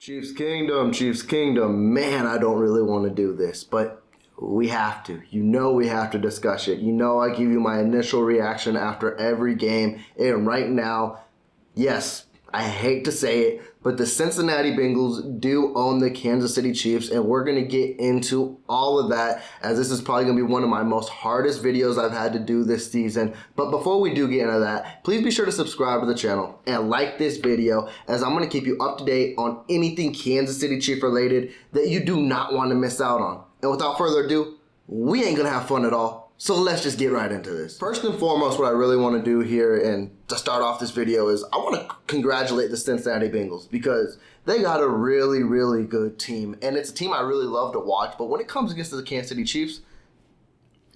Chiefs Kingdom, Chiefs Kingdom. Man, I don't really want to do this, but we have to. You know we have to discuss it. You know I give you my initial reaction after every game. And right now, yes, I hate to say it, but the Cincinnati Bengals do own the Kansas City Chiefs, and we're going to get into all of that, as this is probably going to be one of my most hardest videos I've had to do this season. But before we do get into that, please be sure to subscribe to the channel and like this video, as I'm going to keep you up to date on anything Kansas City Chief related that you do not want to miss out on. And without further ado, we ain't going to have fun at all. So let's just get right into this. First and foremost, what I really want to do here and to start off this video is I want to congratulate the Cincinnati Bengals, because they got a really, really good team. And it's a team I really love to watch. But when it comes against the Kansas City Chiefs,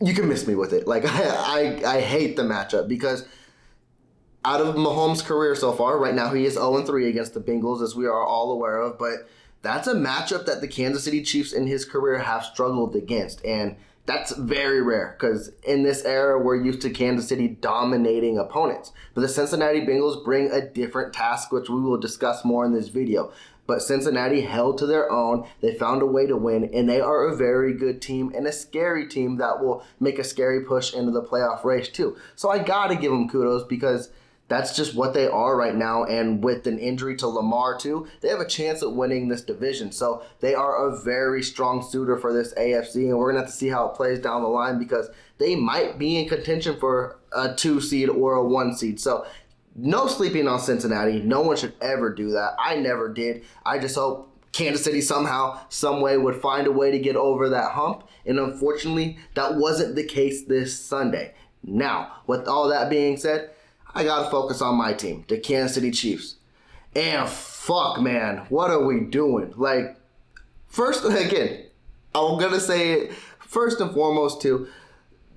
you can miss me with it. Like, I hate the matchup, because out of Mahomes' career so far, right now he is 0-3 against the Bengals, as we are all aware of. But that's a matchup that the Kansas City Chiefs in his career have struggled against. And that's very rare, because in this era, we're used to Kansas City dominating opponents. But the Cincinnati Bengals bring a different task, which we will discuss more in this video. But Cincinnati held to their own. They found a way to win, and they are a very good team and a scary team that will make a scary push into the playoff race too. So I got to give them kudos, because that's just what they are right now. And with an injury to Lamar too, they have a chance at winning this division. So they are a very strong suitor for this AFC, and we're going to have to see how it plays down the line, because they might be in contention for a 2 seed or a 1 seed. So no sleeping on Cincinnati. No one should ever do that. I never did. I just hope Kansas City somehow, some way would find a way to get over that hump. And unfortunately, that wasn't the case this Sunday. Now, with all that being said, I got to focus on my team, the Kansas City Chiefs. And fuck, man, what are we doing? Like, first, again, I'm going to say it first and foremost too.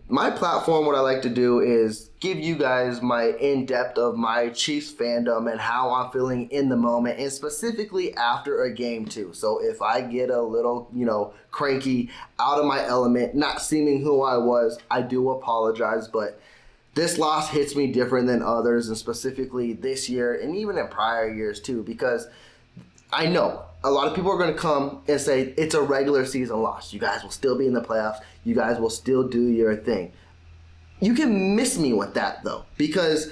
My platform, what I like to do is give you guys my in-depth of my Chiefs fandom and how I'm feeling in the moment, and specifically after a game too. So if I get a little, cranky, out of my element, not seeming who I was, I do apologize, but this loss hits me different than others, and specifically this year and even in prior years too, because I know a lot of people are going to come and say it's a regular season loss. You guys will still be in the playoffs. You guys will still do your thing. You can miss me with that though, because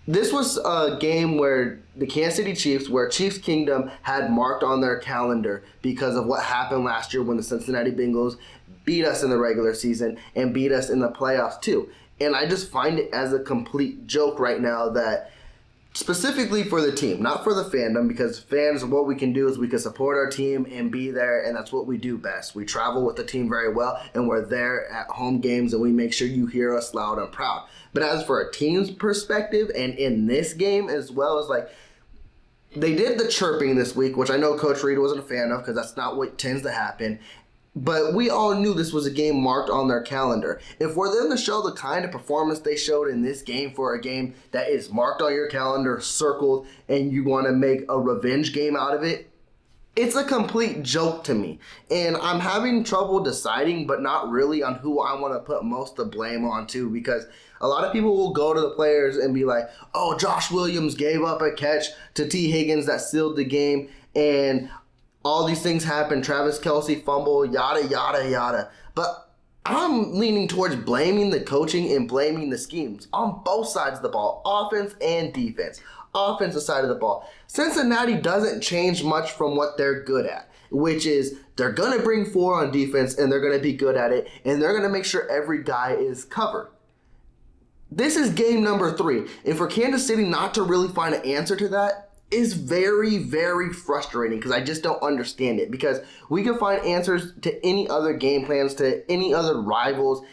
this was a game where the Kansas City Chiefs, where Chiefs Kingdom had marked on their calendar because of what happened last year when the Cincinnati Bengals beat us in the regular season and beat us in the playoffs too. And I just find it as a complete joke right now that, specifically for the team, not for the fandom, because fans, what we can do is we can support our team and be there, and that's what we do best. We travel with the team very well, and we're there at home games, and we make sure you hear us loud and proud. But as for a team's perspective, and in this game as well, as like, they did the chirping this week, which I know Coach Reed wasn't a fan of, because that's not what tends to happen. But we all knew this was a game marked on their calendar. And for them to show the kind of performance they showed in this game, for a game that is marked on your calendar, circled, and you want to make a revenge game out of it, it's a complete joke to me. And I'm having trouble deciding, but not really, on who I want to put most of the blame on too, because a lot of people will go to the players and be like, oh, Josh Williams gave up a catch to T. Higgins that sealed the game, and all these things happen, Travis Kelce fumble, yada, yada, yada. But I'm leaning towards blaming the coaching and blaming the schemes on both sides of the ball, offense and defense. Offensive side of the ball, Cincinnati doesn't change much from what they're good at, which is they're going to bring 4 on defense, and they're going to be good at it, and they're going to make sure every guy is covered. This is game number 3, and for Kansas City not to really find an answer to that is very, very frustrating, because I just don't understand it. Because we can find answers to any other game plans, to any other rivals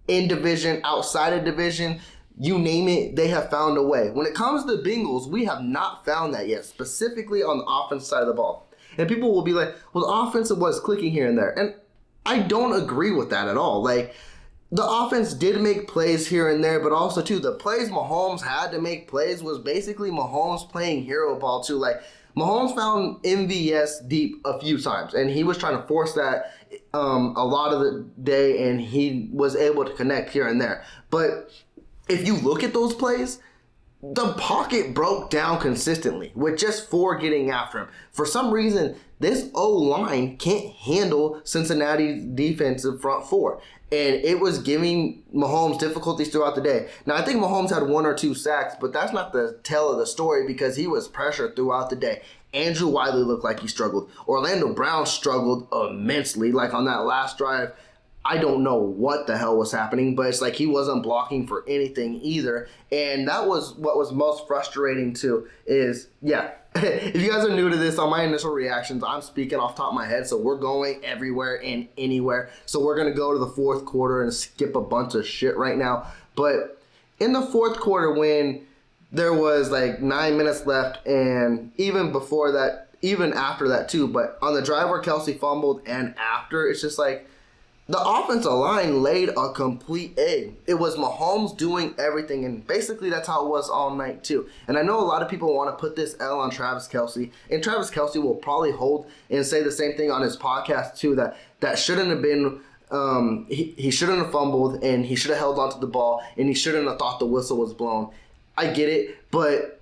in division, outside of division, you name it, they have found a way. When it comes to the Bengals, we have not found that yet, specifically on the offensive side of the ball. And people will be like, well, the offensive was clicking here and there. And I don't agree with that at all. Like, the offense did make plays here and there, but also, too, the plays Mahomes had to make plays was basically Mahomes playing hero ball, too. Like, Mahomes found MVS deep a few times, and he was trying to force that a lot of the day, and he was able to connect here and there. But if you look at those plays, the pocket broke down consistently with just 4 getting after him. For some reason, this O-line can't handle Cincinnati's defensive front 4. And it was giving Mahomes difficulties throughout the day. Now, I think Mahomes had 1 or 2 sacks, but that's not the tell of the story because he was pressured throughout the day. Andrew Wiley looked like he struggled. Orlando Brown struggled immensely, like on that last drive. I don't know what the hell was happening, but it's like he wasn't blocking for anything either. And that was what was most frustrating too is, if you guys are new to this, on my initial reactions, I'm speaking off the top of my head, so we're going everywhere and anywhere. So we're going to go to the fourth quarter and skip a bunch of shit right now. But in the fourth quarter when there was like 9 minutes left, and even before that, even after that too, but on the drive where Kelsey fumbled and after, it's just like, the offensive line laid a complete egg. It was Mahomes doing everything, and basically that's how it was all night too. And I know a lot of people want to put this L on Travis Kelce, and Travis Kelce will probably hold and say the same thing on his podcast too, that shouldn't have been, he shouldn't have fumbled, and he should have held onto the ball, and he shouldn't have thought the whistle was blown. I get it, but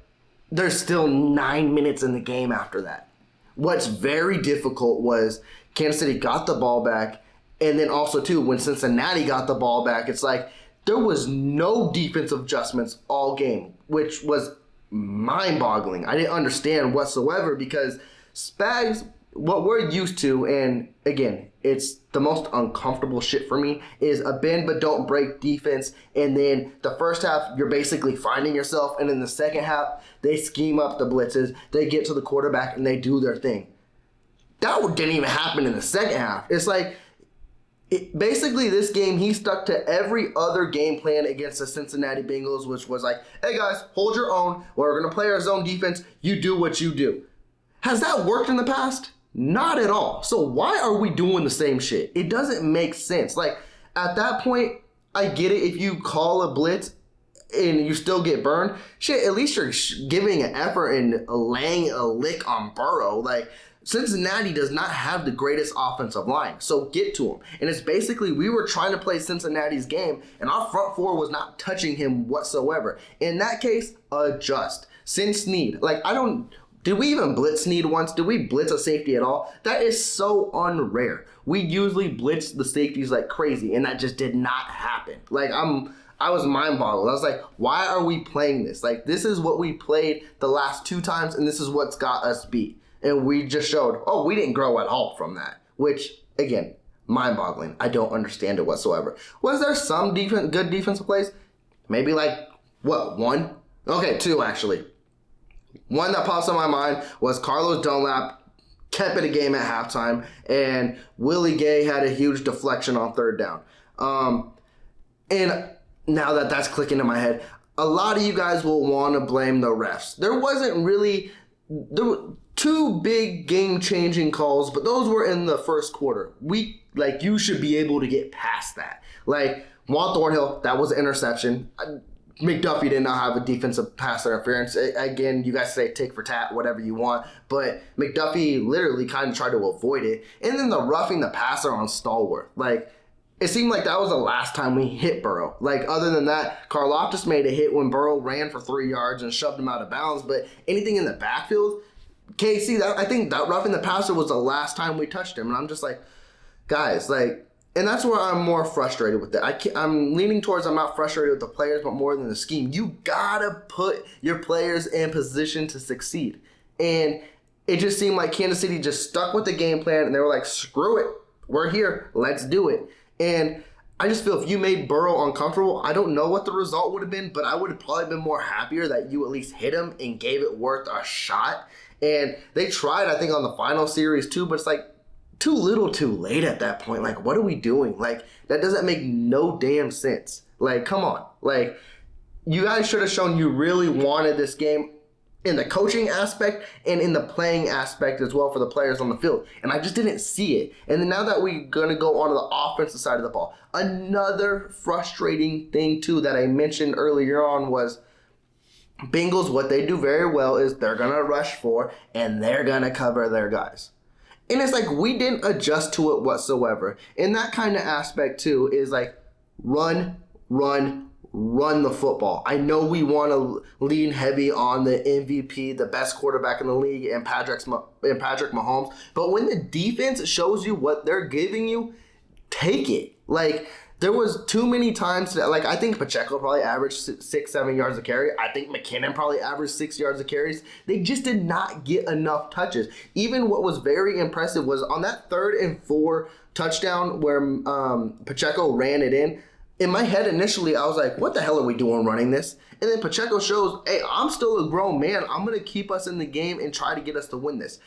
there's still 9 minutes in the game after that. What's very difficult was Kansas City got the ball back. And then also, too, when Cincinnati got the ball back, it's like there was no defensive adjustments all game, which was mind-boggling. I didn't understand whatsoever because Spags, what we're used to, and again, it's the most uncomfortable shit for me, is a bend but don't break defense. And then the first half, you're basically finding yourself. And in the second half, they scheme up the blitzes. They get to the quarterback, and they do their thing. That didn't even happen in the second half. It's like, basically, this game, he stuck to every other game plan against the Cincinnati Bengals, which was like, hey guys, hold your own. We're going to play our zone defense. You do what you do. Has that worked in the past? Not at all. So why are we doing the same shit? It doesn't make sense. Like, at that point, I get it if you call a blitz and you still get burned. Shit, at least you're giving an effort and laying a lick on Burrow. Like, Cincinnati does not have the greatest offensive line, so get to him. And it's basically we were trying to play Cincinnati's game, and our front 4 was not touching him whatsoever. In that case, adjust. Send Snead. Did we even blitz Snead once? Did we blitz a safety at all? That is so unrare. We usually blitz the safeties like crazy, and that just did not happen. I was mind-boggled. I was like, why are we playing this? Like, this is what we played the last 2 times, and this is what's got us beat. And we just showed, we didn't grow at all from that. Which, again, mind-boggling. I don't understand it whatsoever. Was there some good defensive plays? Maybe 1? Okay, 2 actually. One that pops in my mind was Carlos Dunlap kept it a game at halftime, and Willie Gay had a huge deflection on 3rd down. And now that that's clicking in my head, a lot of you guys will want to blame the refs. There were 2 big game-changing calls, but those were in the first quarter. You should be able to get past that. Juan Thornhill, that was an interception. McDuffie did not have a defensive pass interference. Again, you guys say tick for tat, whatever you want, but McDuffie literally kind of tried to avoid it. And then the roughing the passer on Stallworth. It seemed like that was the last time we hit Burrow. Other than that, Karlaftis made a hit when Burrow ran for 3 yards and shoved him out of bounds, but anything in the backfield, KC, I think that roughing the passer was the last time we touched him. And I'm just like, guys, and that's where I'm more frustrated with it. I'm leaning towards I'm not frustrated with the players, but more than the scheme. You gotta put your players in position to succeed. And it just seemed like Kansas City just stuck with the game plan, and they were like, screw it. We're here. Let's do it. And I just feel if you made Burrow uncomfortable, I don't know what the result would have been, but I would have probably been more happier that you at least hit him and gave it worth a shot. And they tried, I think, on the final series too, but it's too little too late at that point. What are we doing? That doesn't make no damn sense. Come on. You guys should have shown you really wanted this game in the coaching aspect and in the playing aspect as well for the players on the field. And I just didn't see it. And then now that we're going to go on to the offensive side of the ball, another frustrating thing too that I mentioned earlier on was Bengals, what they do very well is they're going to rush for and they're going to cover their guys. And it's we didn't adjust to it whatsoever. And that kind of aspect too is run, run, run the football. I know we want to lean heavy on the MVP, the best quarterback in the league, and Patrick Mahomes. But when the defense shows you what they're giving you, take it. Like, there was too many times that, like, I think Pacheco probably averaged 6-7 yards a carry. I think McKinnon probably averaged 6 yards of carries. They just did not get enough touches. Even what was very impressive was on that 3rd and 4 touchdown where Pacheco ran it in. In my head initially, I was like, what the hell are we doing running this? And then Pacheco shows, hey, I'm still a grown man. I'm going to keep us in the game and try to get us to win this.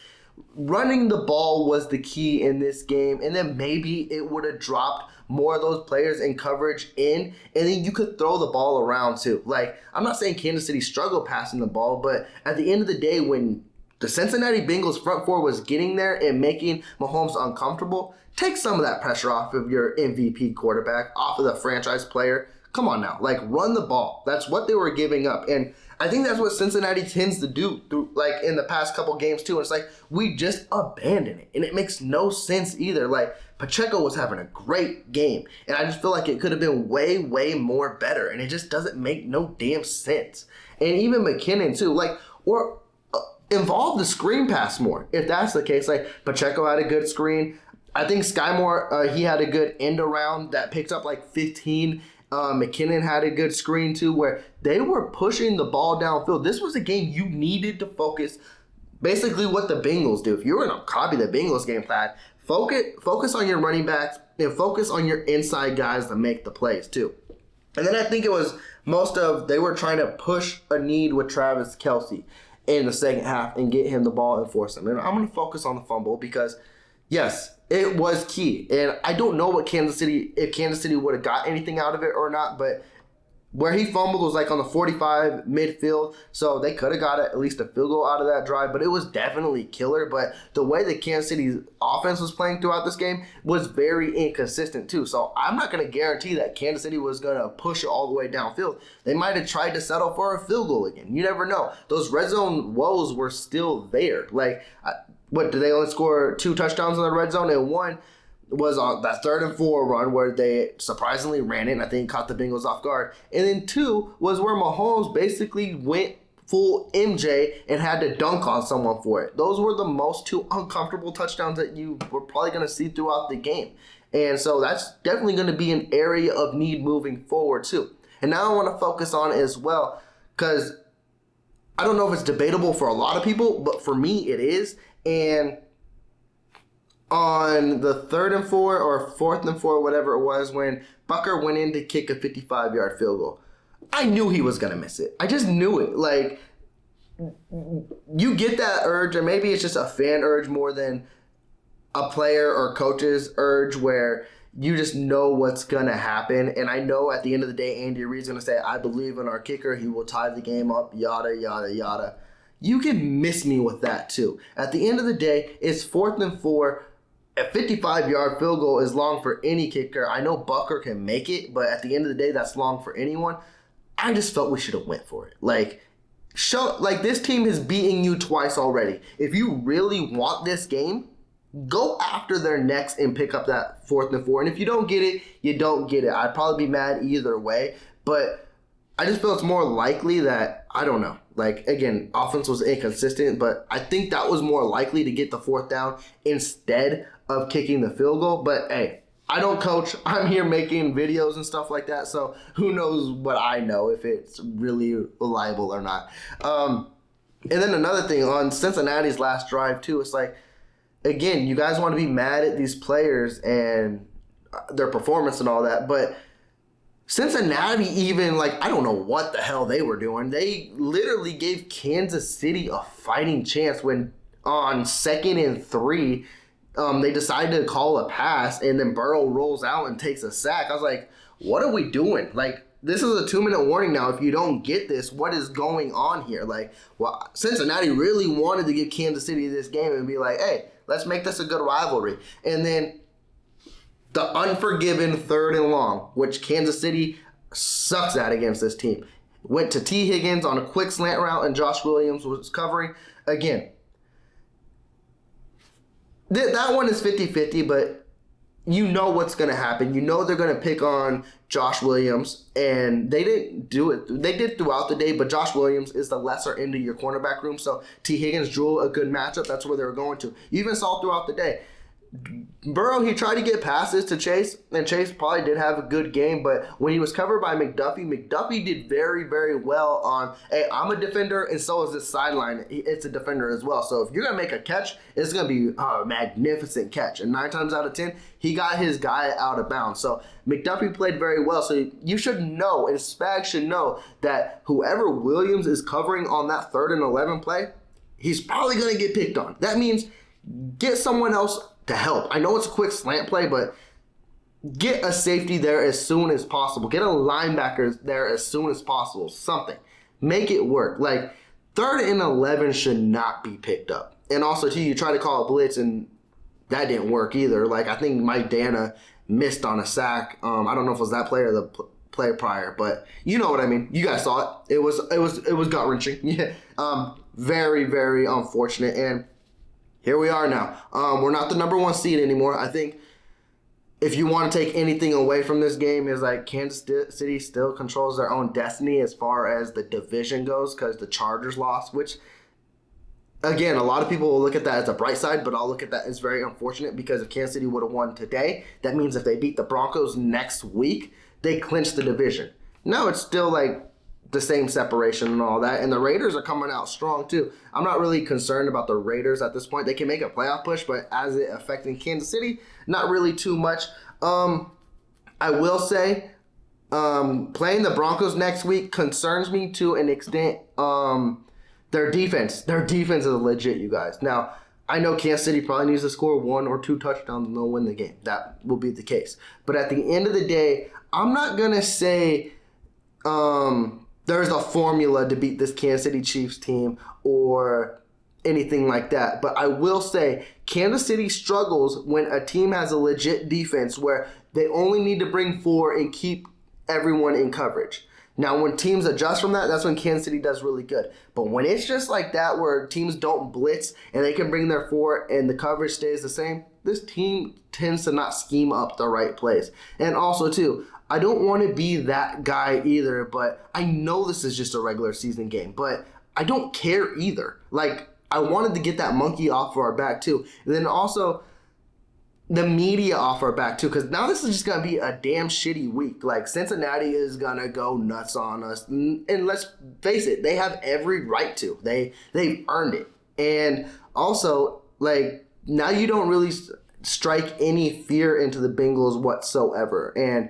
Running the ball was the key in this game, and then maybe it would have dropped more of those players in coverage in, and then you could throw the ball around too. Like, I'm not saying Kansas City struggled passing the ball, but at the end of the day, when the Cincinnati Bengals front four was getting there and making Mahomes uncomfortable, take some of that pressure off of your MVP quarterback, off of the franchise player. Come on now, like, run the ball. That's what they were giving up. And I think that's what Cincinnati tends to do through, like, in the past couple games too. And it's like, we just abandon it. And it makes no sense either. Like, Pacheco was having a great game. And I just feel like it could have been way, way more better. And it just doesn't make no damn sense. And even McKinnon too. Like, or involve the screen pass more. If that's the case, like, Pacheco had a good screen. I think Sky Moore, he had a good end around that picked up like 15. McKinnon had a good screen too, where they were pushing the ball downfield. This was a game you needed to focus. Basically, what the Bengals do. If you're going to copy the Bengals game plan, focus on your running backs and focus on your inside guys to make the plays too. And then I think it was they were trying to push a need with Travis Kelce in the second half and get him the ball and force him. And I'm going to focus on the fumble because, yes, it was key. And I don't know if Kansas City would have got anything out of it or not, but where he fumbled was like on the 45 midfield, so they could have got at least a field goal out of that drive, but it was definitely killer. But the way that Kansas City's offense was playing throughout this game was very inconsistent too. So I'm not going to guarantee that Kansas City was going to push it all the way downfield. They might have tried to settle for a field goal again. You never know. Those red zone woes were still there. Like, what, did they only score 2 touchdowns in the red zone? And one was on that 3rd and 4 run where they surprisingly ran it and I think caught the Bengals off guard. And then 2 was where Mahomes basically went full MJ and had to dunk on someone for it. Those were the most 2 uncomfortable touchdowns that you were probably going to see throughout the game. And so that's definitely going to be an area of need moving forward too. And now I want to focus on it as well, because I don't know if it's debatable for a lot of people, but for me it is. And on the 3rd and 4 or 4th and 4, whatever it was, when Bucker went in to kick a 55-yard field goal, I knew he was going to miss it. I just knew it. Like, you get that urge, or maybe it's just a fan urge more than a player or coach's urge, where you just know what's going to happen. And I know at the end of the day, Andy Reid's going to say, I believe in our kicker. He will tie the game up, yada, yada, yada. You can miss me with that too. At the end of the day, it's 4th and 4. A 55-yard field goal is long for any kicker. I know Bucker can make it, but at the end of the day, that's long for anyone. I just felt we should have went for it. Like, this team has beaten you twice already. If you really want this game, go after their necks and pick up that 4th and 4. And if you don't get it, you don't get it. I'd probably be mad either way, but I just feel it's more likely that, I don't know. Like, again, offense was inconsistent, but I think that was more likely to get the 4th down instead of kicking the field goal. But hey, I don't coach. I'm here making videos and stuff like that, so who knows what I know, if it's really reliable or not. And then another thing, on Cincinnati's last drive too, it's like, again, you guys want to be mad at these players and their performance and all that, but Cincinnati even, like, I don't know what the hell they were doing. They literally gave Kansas City a fighting chance when on 2nd and 3, they decided to call a pass, and then Burrow rolls out and takes a sack. I was like, what are we doing? Like, this is a 2-minute warning now. If you don't get this, what is going on here? Like, well, Cincinnati really wanted to give Kansas City this game and be like, hey, let's make this a good rivalry. And then the unforgiven 3rd and long, which Kansas City sucks at against this team, went to T. Higgins on a quick slant route, and Josh Williams was covering. Again, that one is 50-50, but you know what's going to happen. You know they're going to pick on Josh Williams, and they didn't do it. They did throughout the day, but Josh Williams is the lesser end of your cornerback room, so T. Higgins drew a good matchup. That's where they were going to. You even saw throughout the day. Burrow, he tried to get passes to Chase, and Chase probably did have a good game, but when he was covered by McDuffie did very, very well on, hey, I'm a defender, and so is this sideline. It's a defender as well. So if you're going to make a catch, it's going to be a magnificent catch. And 9 times out of 10, he got his guy out of bounds. So McDuffie played very well. So you should know, and Spags should know, that whoever Williams is covering on that 3rd and 11 play, he's probably going to get picked on. That means get someone else to help. I know it's a quick slant play, but get a safety there as soon as possible. Get a linebacker there as soon as possible. Something. Make it work. Like, 3rd and 11 should not be picked up. And also, too, you try to call a blitz, and that didn't work either. Like, I think Mike Dana missed on a sack. I don't know if it was that play or the play prior, but you know what I mean. You guys saw it. It was gut-wrenching. Yeah. Very, very unfortunate. And here we are now. We're not the number 1 seed anymore. I think if you want to take anything away from this game is like Kansas City still controls their own destiny as far as the division goes because the Chargers lost, which, again, a lot of people will look at that as a bright side, but I'll look at that as very unfortunate because if Kansas City would have won today, that means if they beat the Broncos next week, they clinch the division. Now it's still like the same separation and all that, and the Raiders are coming out strong too. I'm not really concerned about the Raiders at this point. They can make a playoff push, but as it affecting Kansas City, not really too much. I will say playing the Broncos next week concerns me to an extent. Their defense is legit, you guys. Now, I know Kansas City probably needs to score 1 or 2 touchdowns and they'll win the game. That will be the case. But at the end of the day, I'm not going to say there's a formula to beat this Kansas City Chiefs team or anything like that. But I will say Kansas City struggles when a team has a legit defense where they only need to bring 4 and keep everyone in coverage. Now, when teams adjust from that, that's when Kansas City does really good. But when it's just like that where teams don't blitz and they can bring their 4 and the coverage stays the same, this team tends to not scheme up the right plays. And also, too, I don't want to be that guy either, but I know this is just a regular season game, but I don't care either. Like, I wanted to get that monkey off of our back, too. And then also the media off our back, too, because now this is just going to be a damn shitty week. Like, Cincinnati is going to go nuts on us. And let's face it, they have every right to. They've earned it. And also, like, now you don't really strike any fear into the Bengals whatsoever. And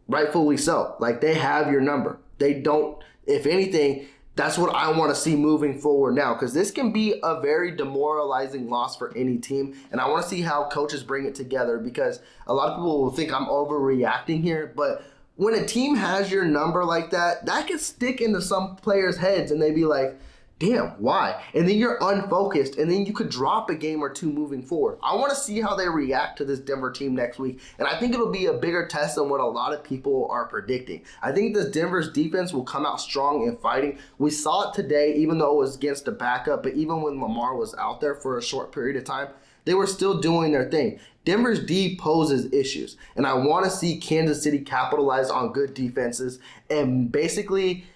rightfully so. Like, they have your number. They don't, if anything, that's what I want to see moving forward now, because this can be a very demoralizing loss for any team, and I want to see how coaches bring it together, because a lot of people will think I'm overreacting here, but when a team has your number like that, that can stick into some players' heads, and they be like, damn, why? And then you're unfocused, and then you could drop a game or 2 moving forward. I want to see how they react to this Denver team next week, and I think it'll be a bigger test than what a lot of people are predicting. I think the Denver's defense will come out strong and fighting. We saw it today, even though it was against a backup, but even when Lamar was out there for a short period of time, they were still doing their thing. Denver's D poses issues, and I want to see Kansas City capitalize on good defenses and basically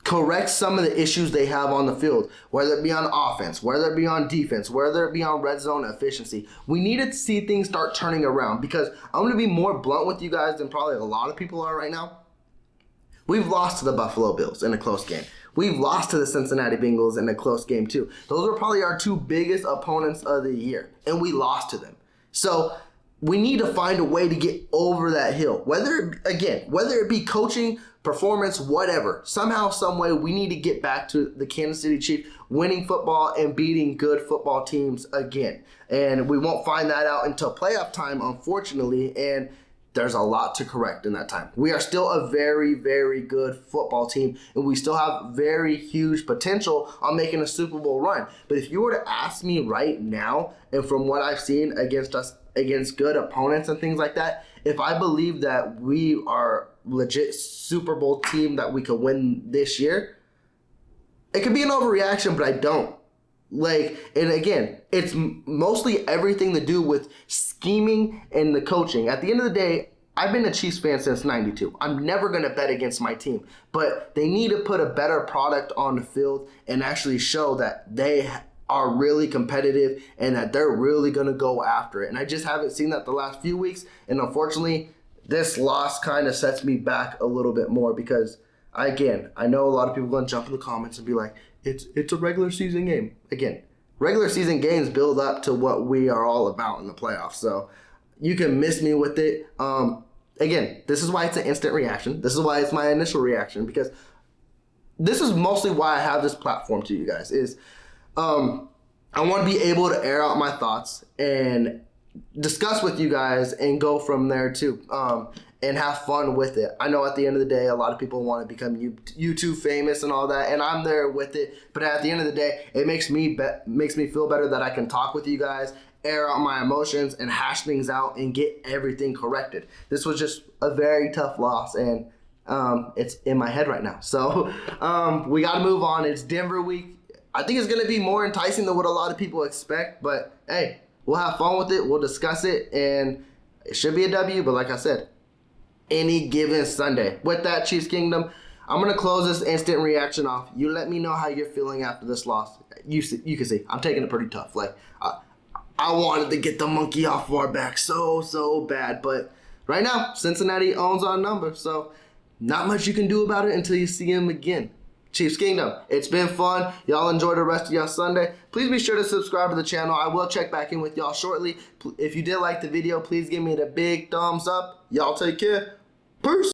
correct some of the issues they have on the field, whether it be on offense, whether it be on defense, whether it be on red zone efficiency. We need to see things start turning around, because I'm going to be more blunt with you guys than probably a lot of people are right now. We've lost to the Buffalo Bills in a close game. We've lost to the Cincinnati Bengals in a close game too. Those are probably our 2 biggest opponents of the year, and we lost to them. So we need to find a way to get over that hill. Whether it be coaching, performance, whatever. Somehow, some way, we need to get back to the Kansas City Chiefs winning football and beating good football teams again. And we won't find that out until playoff time, unfortunately, and there's a lot to correct in that time. We are still a very, very good football team, and we still have very huge potential on making a Super Bowl run. But if you were to ask me right now, and from what I've seen against good opponents and things like that, if I believe that we are legit Super Bowl team that we could win this year, it could be an overreaction, but I don't. Like, and again, it's mostly everything to do with scheming and the coaching. At the end of the day, I've been a Chiefs fan since '92. I'm never going to bet against my team, but they need to put a better product on the field and actually show that they are really competitive and that they're really going to go after it. And I just haven't seen that the last few weeks. And unfortunately, this loss kind of sets me back a little bit more because, again, I know a lot of people are going to jump in the comments and be like, it's a regular season game. Again, regular season games build up to what we are all about in the playoffs. So you can miss me with it. Again, this is why it's an instant reaction. This is why it's my initial reaction, because this is mostly why I have this platform to you guys is I want to be able to air out my thoughts and discuss with you guys and go from there too, and have fun with it. I know at the end of the day, a lot of people want to become YouTube famous and all that, and I'm there with it. But at the end of the day, it makes me feel better that I can talk with you guys, air out my emotions, and hash things out and get everything corrected. This was just a very tough loss, and it's in my head right now. So we got to move on. It's Denver week. I think it's going to be more enticing than what a lot of people expect, but hey, we'll have fun with it. We'll discuss it, and it should be a W, but like I said, any given Sunday. With that, Chiefs Kingdom, I'm going to close this instant reaction off. You let me know how you're feeling after this loss. You can see, I'm taking it pretty tough. Like, I wanted to get the monkey off of our back so bad, but right now, Cincinnati owns our number, so not much you can do about it until you see him again. Chiefs Kingdom, it's been fun. Y'all enjoy the rest of your Sunday. Please be sure to subscribe to the channel. I will check back in with y'all shortly. If you did like the video, please give me the big thumbs up. Y'all take care. Peace.